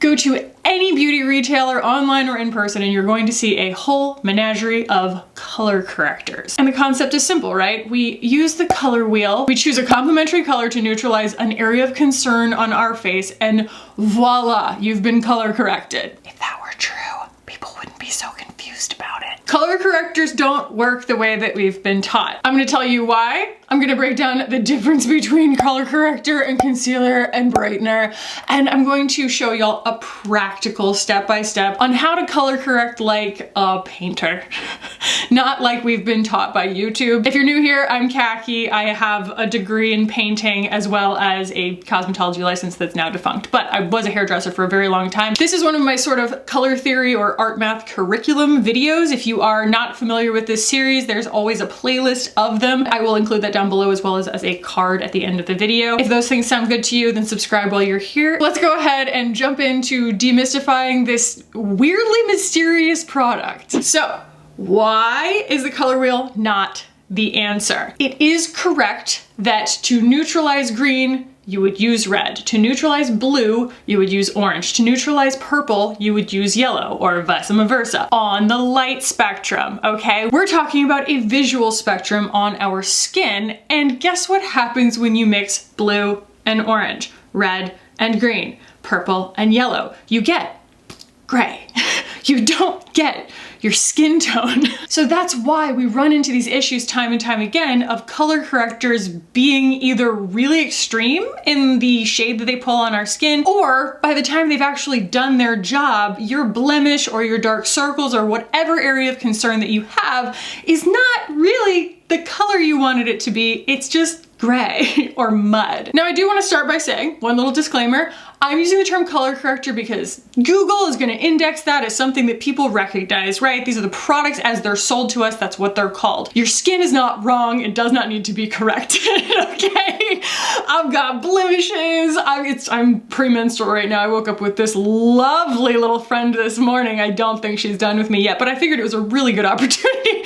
Go to any beauty retailer, online or in person, and you're going to see a whole menagerie of color correctors. And the concept is simple, right? We use the color wheel, we choose a complementary color to neutralize an area of concern on our face, and voila, you've been color corrected. If that were true, people wouldn't be so confused about it. Color correctors don't work the way that we've been taught. I'm gonna tell you why. I'm gonna break down the difference between color corrector and concealer and brightener, and I'm going to show y'all a practical step-by-step on how to color correct like a painter. Not like we've been taught by YouTube. If you're new here, I'm Kackie. I have a degree in painting as well as a cosmetology license that's now defunct, but I was a hairdresser for a very long time. This is one of my sort of color theory or art math curriculum videos. If you are not familiar with this series, there's always a playlist of them. I will include that down below as well as a card at the end of the video. If those things sound good to you, then subscribe while you're here. Let's go ahead and jump into demystifying this weirdly mysterious product. So, why is the color wheel not the answer? It is correct that to neutralize green, you would use red. To neutralize blue, you would use orange. To neutralize purple, you would use yellow, or vice versa. On the light spectrum, okay? We're talking about a visual spectrum on our skin, and guess what happens when you mix blue and orange, red and green, purple and yellow? You get gray. You don't get your skin tone. So that's why we run into these issues time and time again of color correctors being either really extreme in the shade that they pull on our skin, or by the time they've actually done their job, your blemish or your dark circles or whatever area of concern that you have is not really the color you wanted it to be. It's just gray or mud. Now I do want to start by saying one little disclaimer. I'm using the term color corrector because Google is going to index that as something that people recognize, right? These are the products as they're sold to us. That's what they're called. Your skin is not wrong. It does not need to be corrected, okay? I've got blemishes. I'm premenstrual right now. I woke up with this lovely little friend this morning. I don't think she's done with me yet, but I figured it was a really good opportunity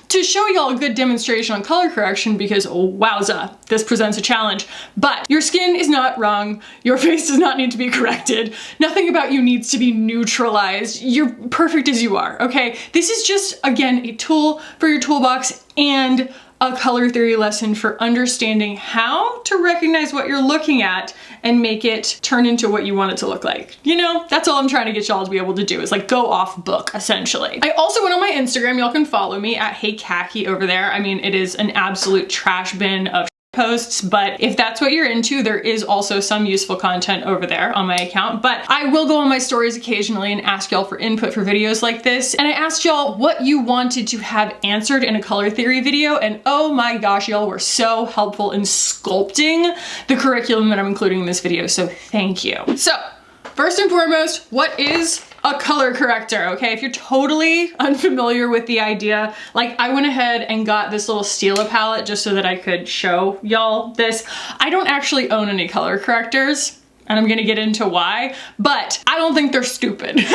to show y'all a good demonstration on color correction because wowza, this presents a challenge. But your skin is not wrong. Your face does not need to be corrected. Nothing about you needs to be neutralized. You're perfect as you are, okay? This is just, again, a tool for your toolbox and a color theory lesson for understanding how to recognize what you're looking at and make it turn into what you want it to look like. You know, that's all I'm trying to get y'all to be able to do is like go off book, essentially. I also went on my Instagram. Y'all can follow me at Hey Kackie over there. I mean, it is an absolute trash bin of posts, but if that's what you're into, there is also some useful content over there on my account. But I will go on my stories occasionally and ask y'all for input for videos like this. And I asked y'all what you wanted to have answered in a color theory video, and oh my gosh, y'all were so helpful in sculpting the curriculum that I'm including in this video, so thank you. So, first and foremost, what is a color corrector, okay? If you're totally unfamiliar with the idea, like I went ahead and got this little Stila palette just so that I could show y'all this. I don't actually own any color correctors, and I'm gonna get into why, but I don't think they're stupid.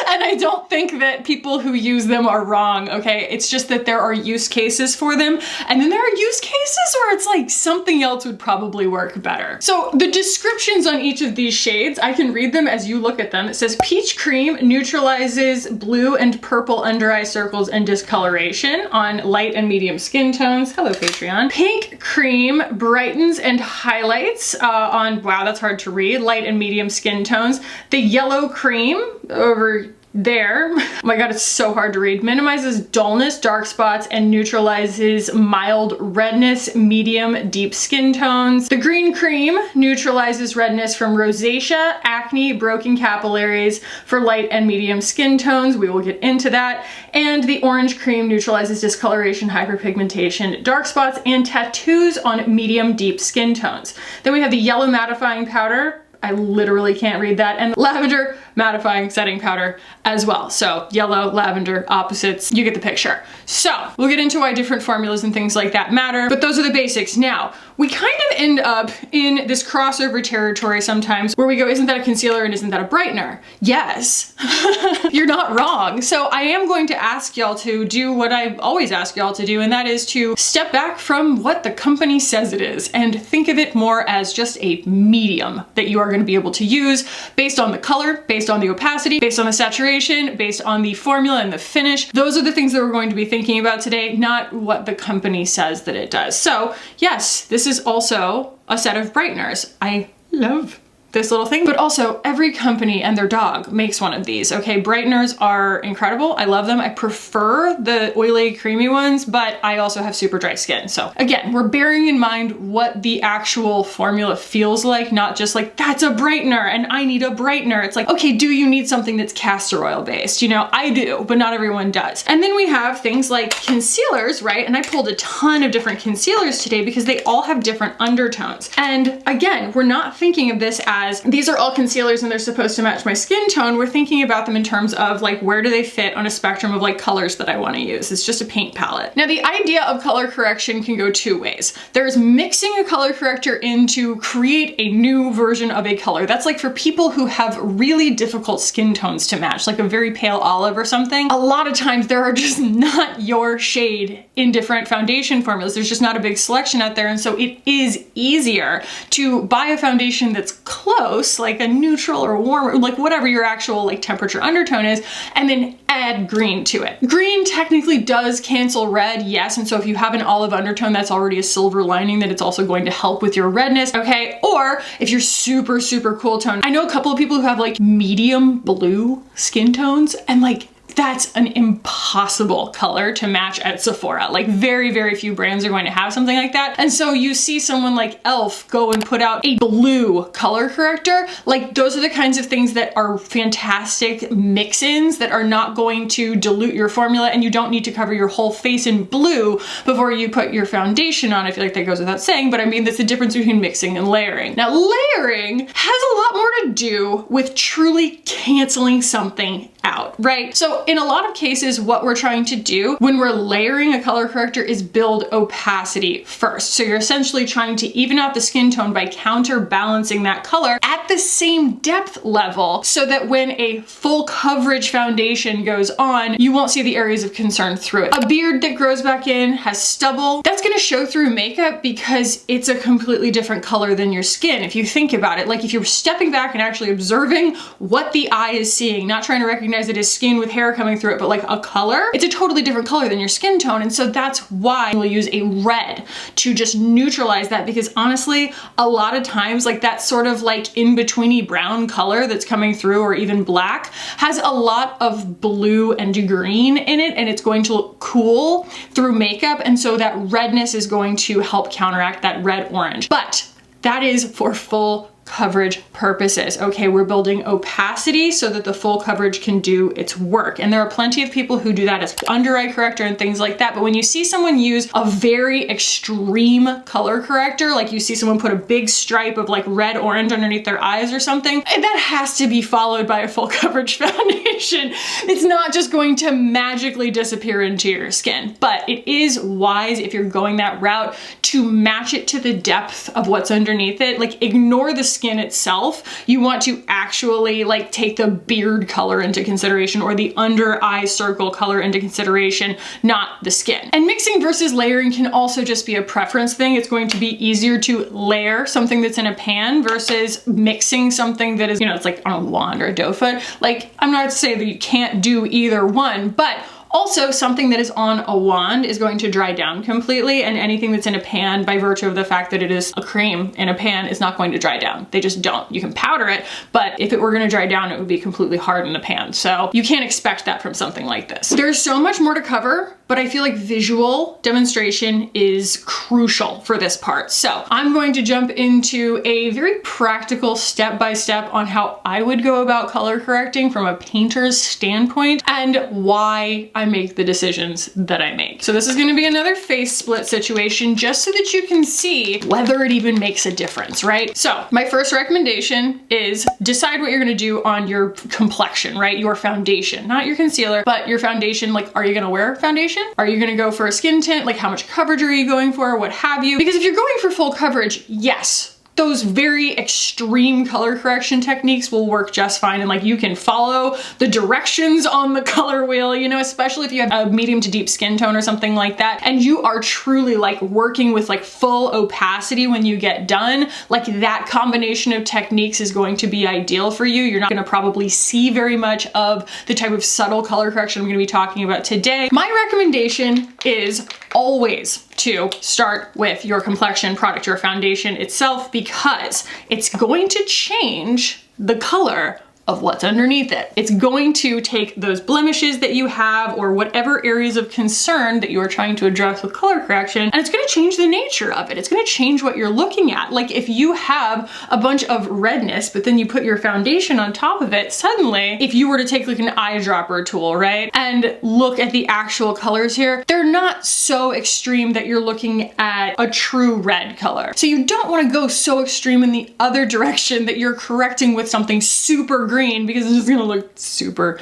And I don't think that people who use them are wrong, okay? It's just that there are use cases for them, and then there are use cases where it's like something else would probably work better. So the descriptions on each of these shades, I can read them as you look at them. It says peach cream neutralizes blue and purple under eye circles and discoloration on light and medium skin tones. Hello, Patreon. Pink cream brightens and highlights on, wow, that's hard to read, light and medium skin tones. The yellow cream over there, oh my god, it's so hard to read, minimizes dullness, dark spots, and neutralizes mild redness, medium, deep skin tones. The green cream neutralizes redness from rosacea, acne, broken capillaries for light and medium skin tones. We will get into that. And the orange cream neutralizes discoloration, hyperpigmentation, dark spots, and tattoos on medium, deep skin tones. Then we have the yellow mattifying powder. I literally can't read that. And lavender mattifying setting powder as well. So yellow, lavender, opposites, you get the picture. So we'll get into why different formulas and things like that matter, but those are the basics. Now, we kind of end up in this crossover territory sometimes where we go, isn't that a concealer and isn't that a brightener? Yes, you're not wrong. So I am going to ask y'all to do what I always ask y'all to do, and that is to step back from what the company says it is and think of it more as just a medium that you are going to be able to use based on the color, based on the opacity, based on the saturation, based on the formula and the finish. Those are the things that we're going to be thinking about today, not what the company says that it does. So yes, this is also a set of brighteners. I love this little thing, but also every company and their dog makes one of these. Okay, brighteners are incredible. I love them. I prefer the oily, creamy ones, but I also have super dry skin. So again, we're bearing in mind what the actual formula feels like, not just like, that's a brightener and I need a brightener. It's like, okay, do you need something that's castor oil based? You know, I do, but not everyone does. And then we have things like concealers, right? And I pulled a ton of different concealers today because they all have different undertones. And again, we're not thinking of this as these are all concealers and they're supposed to match my skin tone. We're thinking about them in terms of like, where do they fit on a spectrum of like colors that I want to use? It's just a paint palette. Now, the idea of color correction can go two ways. There's mixing a color corrector in to create a new version of a color. That's like for people who have really difficult skin tones to match, like a very pale olive or something. A lot of times there are just not your shade in different foundation formulas. There's just not a big selection out there. And so it is easier to buy a foundation that's close, like a neutral or warm, or like whatever your actual like temperature undertone is, and then add green to it. Green technically does cancel red, yes, and so if you have an olive undertone, that's already a silver lining that it's also going to help with your redness, okay? Or if you're super, super cool tone. I know a couple of people who have like medium blue skin tones, and like that's an impossible color to match at Sephora. Like very, very few brands are going to have something like that. And so you see someone like e.l.f. go and put out a blue color corrector. Like those are the kinds of things that are fantastic mix-ins that are not going to dilute your formula, and you don't need to cover your whole face in blue before you put your foundation on. I feel like that goes without saying, but I mean, that's the difference between mixing and layering. Now, layering has a lot more to do with truly canceling something out, right? So in a lot of cases, what we're trying to do when we're layering a color corrector is build opacity first. So you're essentially trying to even out the skin tone by counterbalancing that color at the same depth level so that when a full coverage foundation goes on, you won't see the areas of concern through it. A beard that grows back in, has stubble, that's gonna show through makeup because it's a completely different color than your skin. If you think about it, like if you're stepping back and actually observing what the eye is seeing, not trying to recognize it as skin with hair coming through it, but like a color, it's a totally different color than your skin tone. And so that's why we'll use a red to just neutralize that, because honestly, a lot of times like that sort of like in-betweeny brown color that's coming through, or even black, has a lot of blue and green in it, and it's going to look cool through makeup. And so that redness is going to help counteract that red orange. But that is for full coverage purposes. Okay, we're building opacity so that the full coverage can do its work. And there are plenty of people who do that as under eye corrector and things like that. But when you see someone use a very extreme color corrector, like you see someone put a big stripe of like red orange underneath their eyes or something, and that has to be followed by a full coverage foundation. It's not just going to magically disappear into your skin, but it is wise if you're going that route to match it to the depth of what's underneath it. Like ignore the skin itself. You want to actually like take the beard color into consideration, or the under eye circle color into consideration, not the skin. And mixing versus layering can also just be a preference thing. It's going to be easier to layer something that's in a pan versus mixing something that is, you know, it's like on a wand or a dough foot. Like, I'm not to say that you can't do either one, but also, something that is on a wand is going to dry down completely, and anything that's in a pan, by virtue of the fact that it is a cream in a pan, is not going to dry down. They just don't. You can powder it, but if it were gonna dry down, it would be completely hard in the pan. So you can't expect that from something like this. There's so much more to cover, but I feel like visual demonstration is crucial for this part. So I'm going to jump into a very practical step-by-step on how I would go about color correcting from a painter's standpoint, and why I make the decisions that I make. So this is gonna be another face split situation, just so that you can see whether it even makes a difference, right? So my first recommendation is decide what you're gonna do on your complexion, right? Your foundation, not your concealer, but your foundation. Like, are you gonna wear foundation? foundation? Are you gonna go for a skin tint? Like how much coverage are you going for? What have you? Because if you're going for full coverage, yes, those very extreme color correction techniques will work just fine, and like you can follow the directions on the color wheel, you know, especially if you have a medium to deep skin tone or something like that, and you are truly like working with like full opacity when you get done. Like that combination of techniques is going to be ideal for you. You're not gonna probably see very much of the type of subtle color correction I'm gonna be talking about today. My recommendation is always to start with your complexion product, your foundation itself, because it's going to change the color of what's underneath it. It's going to take those blemishes that you have or whatever areas of concern that you are trying to address with color correction, and it's gonna change the nature of it. It's gonna change what you're looking at. Like if you have a bunch of redness, but then you put your foundation on top of it, suddenly, if you were to take like an eyedropper tool, right, and look at the actual colors here, they're not so extreme that you're looking at a true red color. So you don't wanna go so extreme in the other direction that you're correcting with something super green, because it's just gonna look super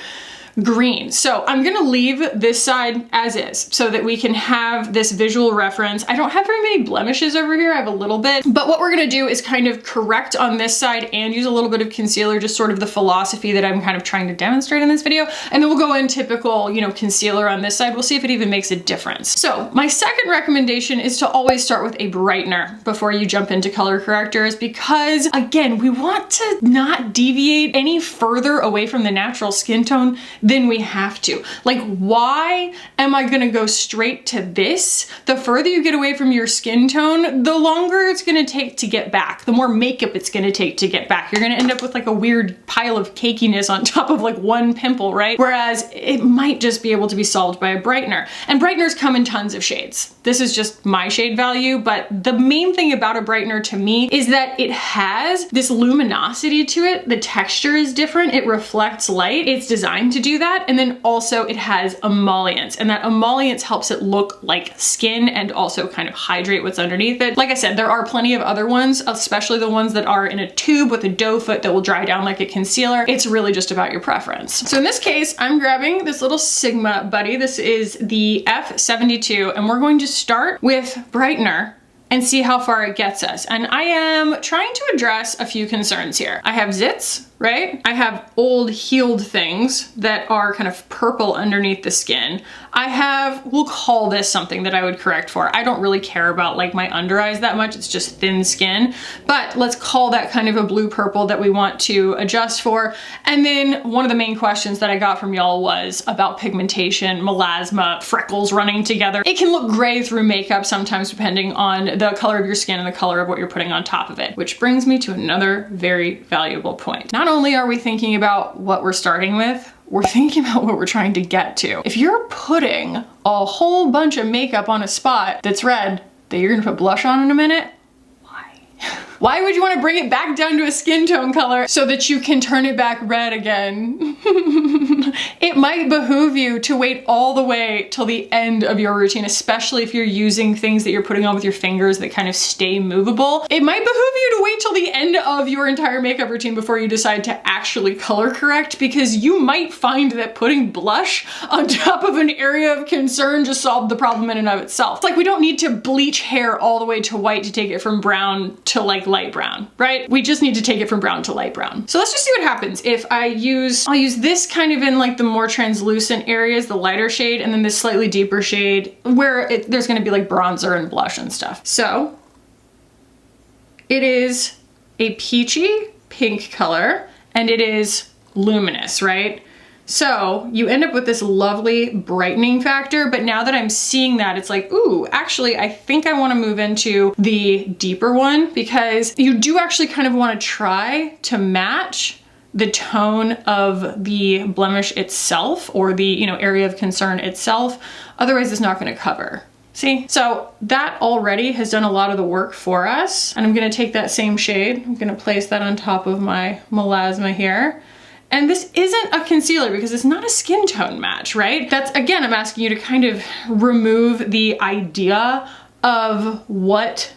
green. So I'm gonna leave this side as is so that we can have this visual reference. I don't have very many blemishes over here, I have a little bit, but what we're gonna do is kind of correct on this side and use a little bit of concealer, just sort of the philosophy that I'm kind of trying to demonstrate in this video. And then we'll go in typical, you know, concealer on this side. We'll see if it even makes a difference. So my second recommendation is to always start with a brightener before you jump into color correctors, because again, we want to not deviate any further away from the natural skin tone than we have to. Like, why am I gonna go straight to this? The further you get away from your skin tone, the longer it's gonna take to get back, the more makeup it's gonna take to get back. You're gonna end up with like a weird pile of cakiness on top of like one pimple, right? Whereas it might just be able to be solved by a brightener. And brighteners come in tons of shades. This is just my shade value, but the main thing about a brightener to me is that it has this luminosity to it. The texture is different. It reflects light. It's designed to do that. And then also it has emollients, and that emollients helps it look like skin and also kind of hydrate what's underneath it. Like I said, there are plenty of other ones, especially the ones that are in a tube with a doe foot that will dry down like a concealer. It's really just about your preference. So in this case, I'm grabbing this little Sigma buddy. This is the F72, and we're going to start with brightener and see how far it gets us. And I am trying to address a few concerns here. I have zits, right? I have old healed things that are kind of purple underneath the skin. I have, we'll call this something that I would correct for. I don't really care about like my under eyes that much. It's just thin skin, but let's call that kind of a blue purple that we want to adjust for. And then one of the main questions that I got from y'all was about pigmentation, melasma, freckles running together. It can look gray through makeup sometimes depending on the color of your skin and the color of what you're putting on top of it, which brings me to another very valuable point. Not only are we thinking about what we're starting with, we're thinking about what we're trying to get to. If you're putting a whole bunch of makeup on a spot that's red that you're gonna put blush on in a minute, why? Why would you want to bring it back down to a skin tone color so that you can turn it back red again? It might behoove you to wait all the way till the end of your routine, especially if you're using things that you're putting on with your fingers that kind of stay movable. It might behoove you to wait till the end of your entire makeup routine before you decide to actually color correct, because you might find that putting blush on top of an area of concern just solved the problem in and of itself. It's like we don't need to bleach hair all the way to white to take it from brown to like light brown, right? We just need to take it from brown to light brown. So let's just see what happens if I'll use this kind of in like the more translucent areas, the lighter shade, and then this slightly deeper shade where there's gonna be like bronzer and blush and stuff. So it is a peachy pink color and it is luminous, right? So you end up with this lovely brightening factor, but now that I'm seeing that, it's like, ooh, actually, I think I wanna move into the deeper one, because you do actually kind of wanna try to match the tone of the blemish itself or the, you know, area of concern itself. Otherwise it's not gonna cover. See? So that already has done a lot of the work for us. And I'm gonna take that same shade, I'm gonna place that on top of my melasma here. And this isn't a concealer because it's not a skin tone match, right? That's, again, I'm asking you to kind of remove the idea of what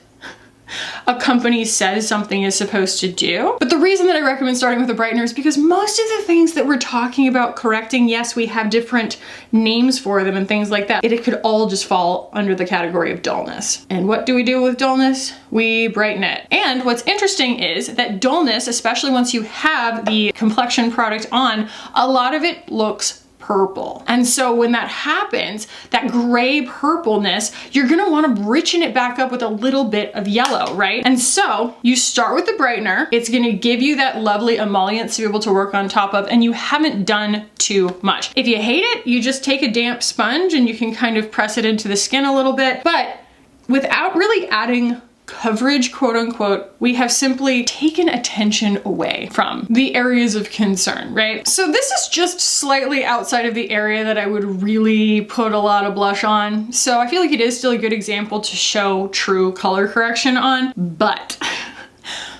a company says something is supposed to do. But the reason that I recommend starting with a brightener is because most of the things that we're talking about correcting, yes, we have different names for them and things like that. It could all just fall under the category of dullness. And what do we do with dullness? We brighten it. And what's interesting is that dullness, especially once you have the complexion product on, a lot of it looks purple. And so when that happens, that gray purpleness, you're gonna wanna richen it back up with a little bit of yellow, right? And so you start with the brightener, it's gonna give you that lovely emollients to be able to work on top of, and you haven't done too much. If you hate it, you just take a damp sponge and you can kind of press it into the skin a little bit, but without really adding coverage, quote unquote, we have simply taken attention away from the areas of concern, right? So this is just slightly outside of the area that I would really put a lot of blush on. So I feel like it is still a good example to show true color correction on, but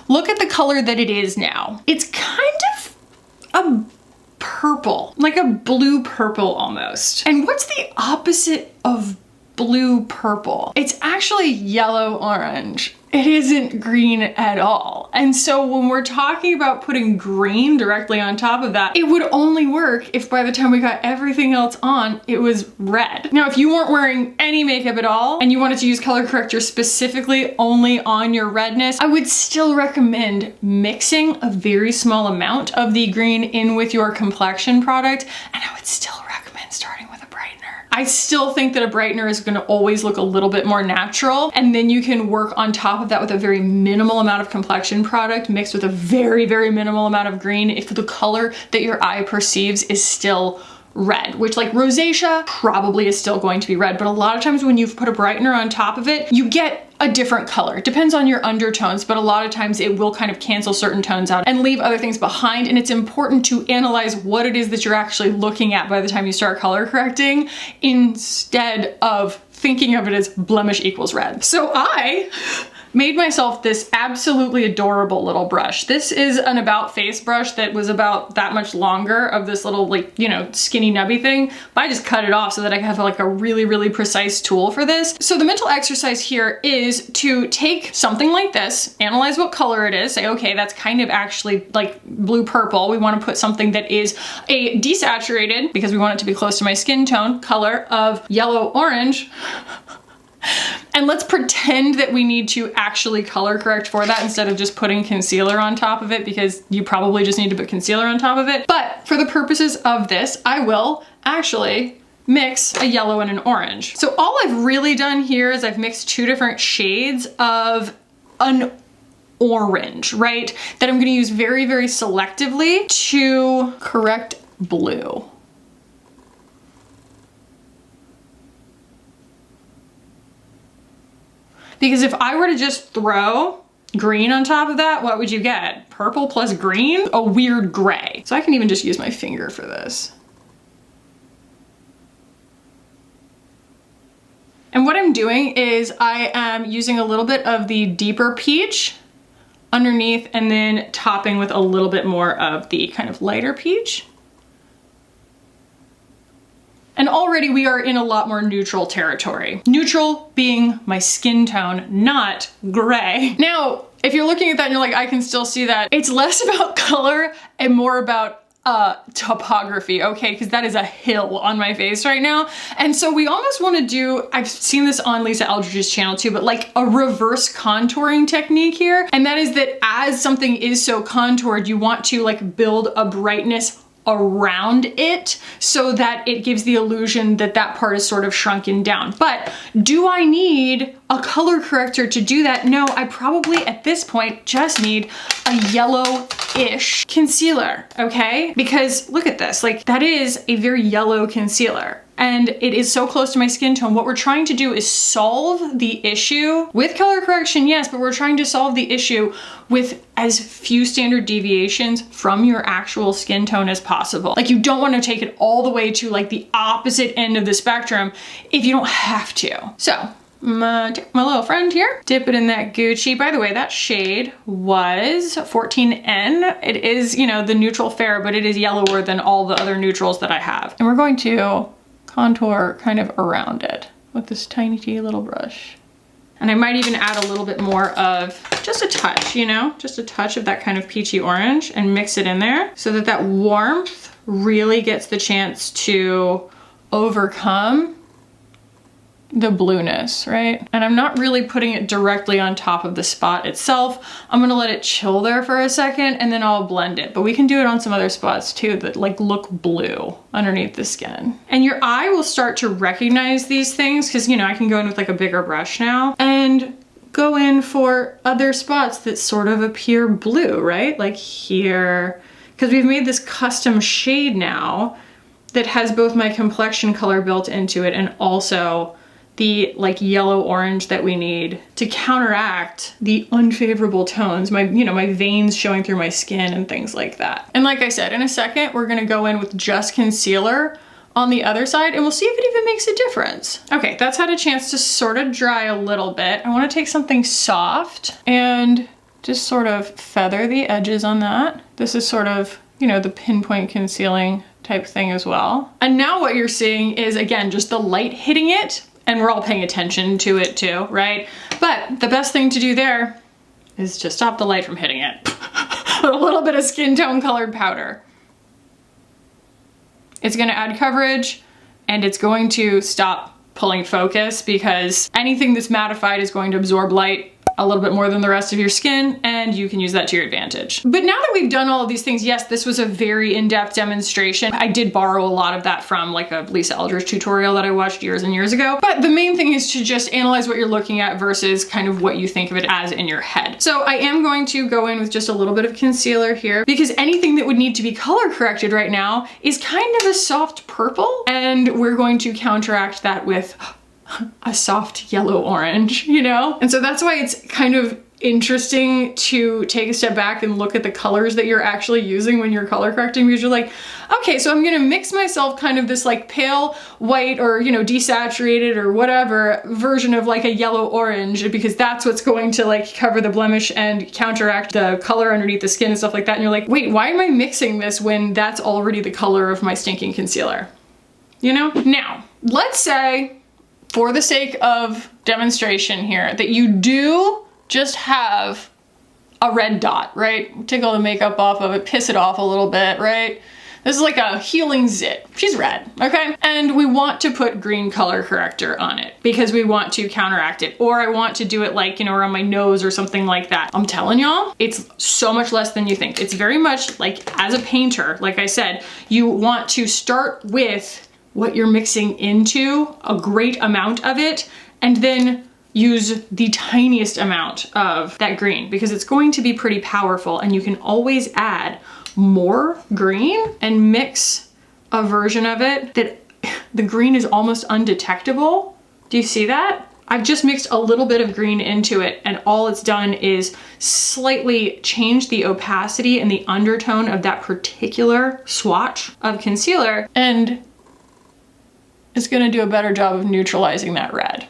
look at the color that it is now. It's kind of a purple, like a blue purple almost. And what's the opposite of blue purple? It's actually yellow orange. It isn't green at all. And so when we're talking about putting green directly on top of that, it would only work if by the time we got everything else on, it was red. Now, if you weren't wearing any makeup at all and you wanted to use color corrector specifically only on your redness, I would still recommend mixing a very small amount of the green in with your complexion product, and I would still recommend starting with a brightener. I still think that a brightener is gonna always look a little bit more natural, and then you can work on top of that with a very minimal amount of complexion product mixed with a very, very minimal amount of green if the color that your eye perceives is still red, which like rosacea probably is still going to be red, but a lot of times when you've put a brightener on top of it, you get a different color. It depends on your undertones, but a lot of times it will kind of cancel certain tones out and leave other things behind. And it's important to analyze what it is that you're actually looking at by the time you start color correcting, instead of thinking of it as blemish equals red. So I made myself this absolutely adorable little brush. This is an About Face brush that was about that much longer, of this little, like, you know, skinny nubby thing, but I just cut it off so that I have like a really, really precise tool for this. So the mental exercise here is to take something like this, analyze what color it is, say, okay, that's kind of actually like blue purple. We want to put something that is a desaturated, because we want it to be close to my skin tone, color of yellow orange. And let's pretend that we need to actually color correct for that instead of just putting concealer on top of it, because you probably just need to put concealer on top of it. But for the purposes of this, I will actually mix a yellow and an orange. So all I've really done here is I've mixed two different shades of an orange, right? That I'm gonna use very, very selectively to correct blue. Because if I were to just throw green on top of that, what would you get? Purple plus green? A weird gray. So I can even just use my finger for this. And what I'm doing is I am using a little bit of the deeper peach underneath and then topping with a little bit more of the kind of lighter peach. And already we are in a lot more neutral territory. Neutral being my skin tone, not gray. Now, if you're looking at that and you're like, I can still see that, it's less about color and more about topography, okay? Because that is a hill on my face right now. And so we almost want to do, I've seen this on Lisa Eldridge's channel too, but like a reverse contouring technique here. And that is that as something is so contoured, you want to like build a brightness around it so that it gives the illusion that that part is sort of shrunken down. But do I need a color corrector to do that? No, I probably at this point just need a yellow-ish concealer, okay? Because look at this, like that is a very yellow concealer. And it is so close to my skin tone. What we're trying to do is solve the issue with color correction, yes, but we're trying to solve the issue with as few standard deviations from your actual skin tone as possible. Like you don't want to take it all the way to like the opposite end of the spectrum if you don't have to. So my little friend here, dip it in that Gucci. By the way, that shade was 14N. It is, you know, the neutral fair, but it is yellower than all the other neutrals that I have. And we're going to contour kind of around it with this tiny little brush. And I might even add a little bit more of just a touch, you know, just a touch of that kind of peachy orange and mix it in there so that that warmth really gets the chance to overcome the blueness, right? And I'm not really putting it directly on top of the spot itself. I'm gonna let it chill there for a second and then I'll blend it. But we can do it on some other spots too that like look blue underneath the skin. And your eye will start to recognize these things because, you know, I can go in with like a bigger brush now and go in for other spots that sort of appear blue, right? Like here, because we've made this custom shade now that has both my complexion color built into it and also the like yellow orange that we need to counteract the unfavorable tones, my, you know, my veins showing through my skin and things like that. And like I said, in a second, we're gonna go in with just concealer on the other side and we'll see if it even makes a difference. Okay, that's had a chance to sort of dry a little bit. I wanna take something soft and just sort of feather the edges on that. This is sort of, you know, the pinpoint concealing type thing as well. And now what you're seeing is, again, just the light hitting it, and we're all paying attention to it too, right? But the best thing to do there is to stop the light from hitting it. With a little bit of skin tone colored powder. It's gonna add coverage and it's going to stop pulling focus because anything that's mattified is going to absorb light a little bit more than the rest of your skin, and you can use that to your advantage. But now that we've done all of these things, yes, this was a very in-depth demonstration. I did borrow a lot of that from like a Lisa Eldridge tutorial that I watched years and years ago. But the main thing is to just analyze what you're looking at versus kind of what you think of it as in your head. So I am going to go in with just a little bit of concealer here because anything that would need to be color corrected right now is kind of a soft purple, and we're going to counteract that with a soft yellow orange, you know? And so that's why it's kind of interesting to take a step back and look at the colors that you're actually using when you're color correcting, because you're like, okay, so I'm gonna mix myself kind of this like pale white or, you know, desaturated or whatever version of like a yellow orange, because that's what's going to like cover the blemish and counteract the color underneath the skin and stuff like that. And you're like, wait, why am I mixing this when that's already the color of my stinking concealer? You know? Now, let's say, for the sake of demonstration here, that you do just have a red dot, right? Take all the makeup off of it, piss it off a little bit, right? This is like a healing zit. She's red, okay? And we want to put green color corrector on it because we want to counteract it. Or I want to do it like, you know, around my nose or something like that. I'm telling y'all, it's so much less than you think. It's very much like, as a painter, like I said, you want to start with what you're mixing into, a great amount of it, and then use the tiniest amount of that green because it's going to be pretty powerful, and you can always add more green and mix a version of it that the green is almost undetectable. Do you see that? I've just mixed a little bit of green into it, and all it's done is slightly change the opacity and the undertone of that particular swatch of concealer, and it's gonna do a better job of neutralizing that red.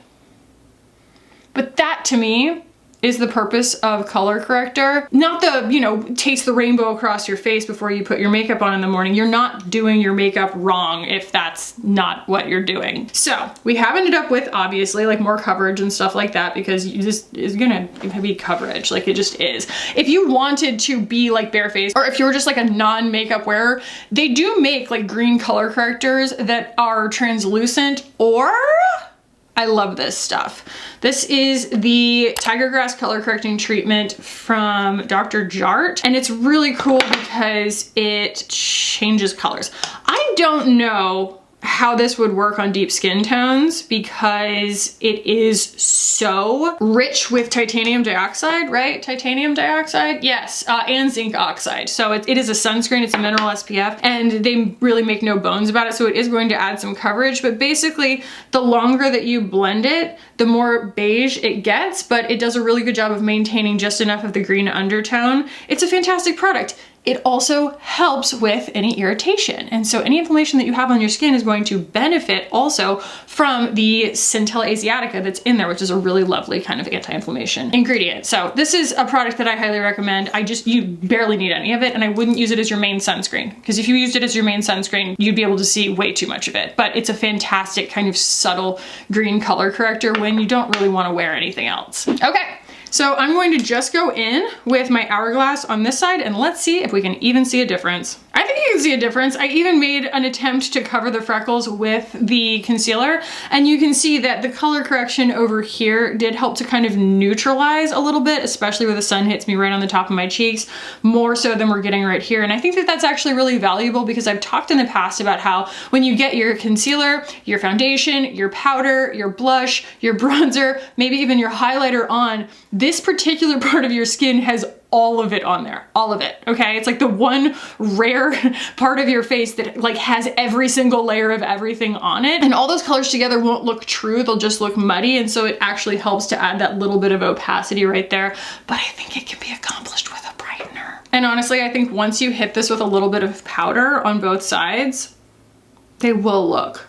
But that, to me, is the purpose of color corrector. Not the, you know, taste the rainbow across your face before you put your makeup on in the morning. You're not doing your makeup wrong if that's not what you're doing. So we have ended up with, obviously, like more coverage and stuff like that, because you just is gonna be coverage, like it just is. If you wanted to be like barefaced, or if you're just like a non-makeup wearer, they do make like green color correctors that are translucent, or I love this stuff. This is the Tiger Grass Color Correcting Treatment from Dr. Jart, and it's really cool because it changes colors. I don't know how this would work on deep skin tones because it is so rich with titanium dioxide, right? Titanium dioxide? Yes, and zinc oxide. So it is a sunscreen, it's a mineral SPF, and they really make no bones about it, so it is going to add some coverage, but basically the longer that you blend it, the more beige it gets, but it does a really good job of maintaining just enough of the green undertone. It's a fantastic product. it also helps with any irritation. And so any inflammation that you have on your skin is going to benefit also from the Centella asiatica that's in there, which is a really lovely kind of anti-inflammation ingredient. So this is a product that I highly recommend. You barely need any of it, and I wouldn't use it as your main sunscreen, because if you used it as your main sunscreen, you'd be able to see way too much of it. But it's a fantastic kind of subtle green color corrector when you don't really want to wear anything else. Okay. So I'm going to just go in with my hourglass on this side, and let's see if we can even see a difference. I think you can see a difference. I even made an attempt to cover the freckles with the concealer, and you can see that the color correction over here did help to kind of neutralize a little bit, especially where the sun hits me right on the top of my cheeks, more so than we're getting right here. And I think that that's actually really valuable, because I've talked in the past about how when you get your concealer, your foundation, your powder, your blush, your bronzer, maybe even your highlighter on, this particular part of your skin has all of it on there, all of it, okay? It's like the one rare part of your face that like has every single layer of everything on it, and all those colors together won't look true, they'll just look muddy, and so it actually helps to add that little bit of opacity right there, but I think it can be accomplished with a brightener. And honestly, I think once you hit this with a little bit of powder on both sides, they will look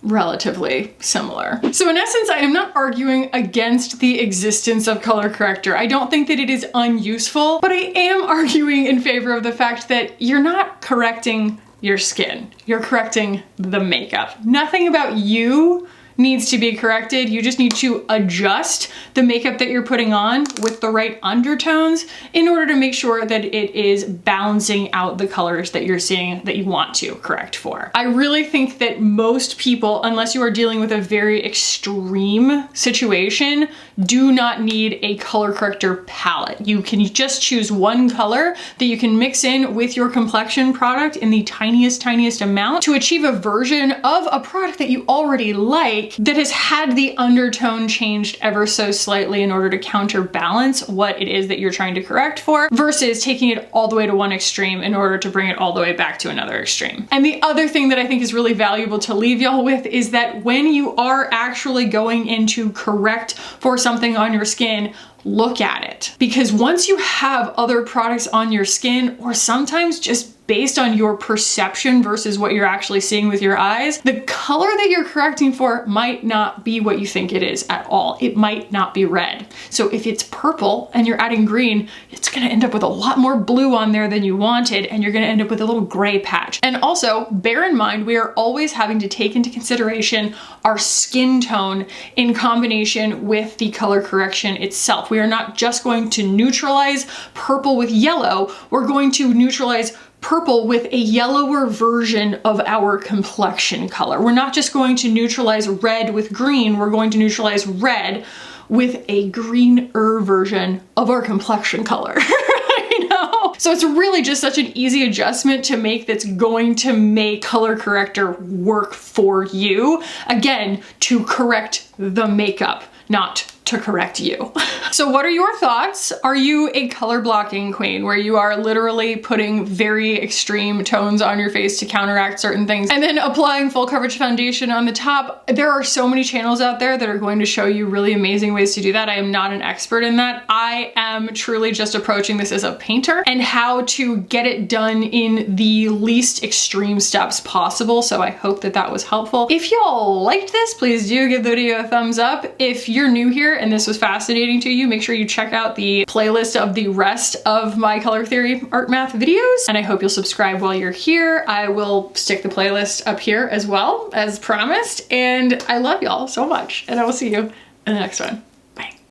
relatively similar. So in essence, I am not arguing against the existence of color corrector. I don't think that it is unuseful, but I am arguing in favor of the fact that you're not correcting your skin. You're correcting the makeup. Nothing about you needs to be corrected. You just need to adjust the makeup that you're putting on with the right undertones in order to make sure that it is balancing out the colors that you're seeing that you want to correct for. I really think that most people, unless you are dealing with a very extreme situation, do not need a color corrector palette. You can just choose one color that you can mix in with your complexion product in the tiniest amount to achieve a version of a product that you already like, that has had the undertone changed ever so slightly in order to counterbalance what it is that you're trying to correct for, versus taking it all the way to one extreme in order to bring it all the way back to another extreme. And the other thing that I think is really valuable to leave y'all with is that when you are actually going in to correct for something on your skin, look at it. Because once you have other products on your skin, or sometimes just based on your perception versus what you're actually seeing with your eyes, the color that you're correcting for might not be what you think it is at all. It might not be red. So if it's purple and you're adding green, it's gonna end up with a lot more blue on there than you wanted, and you're gonna end up with a little gray patch. And also, bear in mind, we are always having to take into consideration our skin tone in combination with the color correction itself. We are not just going to neutralize purple with yellow, we're going to neutralize purple with a yellower version of our complexion color. We're not just going to neutralize red with green, we're going to neutralize red with a greener version of our complexion color. You know? So it's really just such an easy adjustment to make that's going to make color corrector work for you. Again, to correct the makeup, not to correct you. So what are your thoughts? Are you a color blocking queen where you are literally putting very extreme tones on your face to counteract certain things and then applying full coverage foundation on the top? There are so many channels out there that are going to show you really amazing ways to do that. I am not an expert in that. I am truly just approaching this as a painter and how to get it done in the least extreme steps possible. So I hope that that was helpful. If y'all liked this, please do give the video a thumbs up. If you're new here and this was fascinating to you, make sure you check out the playlist of the rest of my color theory art math videos, and I hope you'll subscribe while you're here. I will stick the playlist up here as well as promised, and I love y'all so much, and I will see you in the next one.